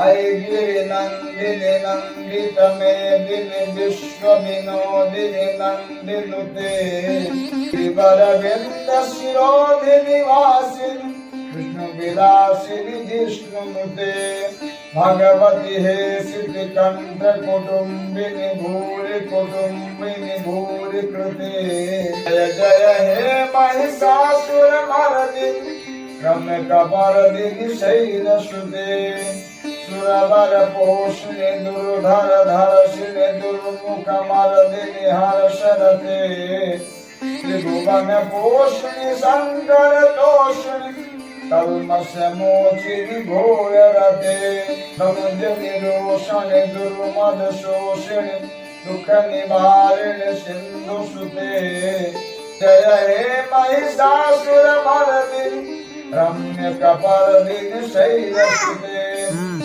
ऐगिरि नन्दिनि नन्दित मेदिनि विश्व विनोदिनि नन्दिनुते श्रीवरविन्द शिरोधिनि वासिनि कृष्ण विलासिनि जिष्णुनुते भगवति हे सिद्धिकण्ठ कुटुम्बिनि भूरि कुटुम्बिनि भूरि कृते जय जय हे महिषासुरमर्दिनि रम्यकपर्दिनि शैलसुते सुरवर पोषिणि दुर्धर धर्षिणि दुर्मुखमर्दिनि हर्षरते त्रिभुवन पोषिणि शङ्कर तोषिणि कल्मषमोचिनि घोररते समुद्र निरोषणि दुर्मद शोषिणि दुःख निवारिणि सिन्धुसुते जय हे महिषासुरमर्दिनि रम्यकपर्दिनि शैलसुते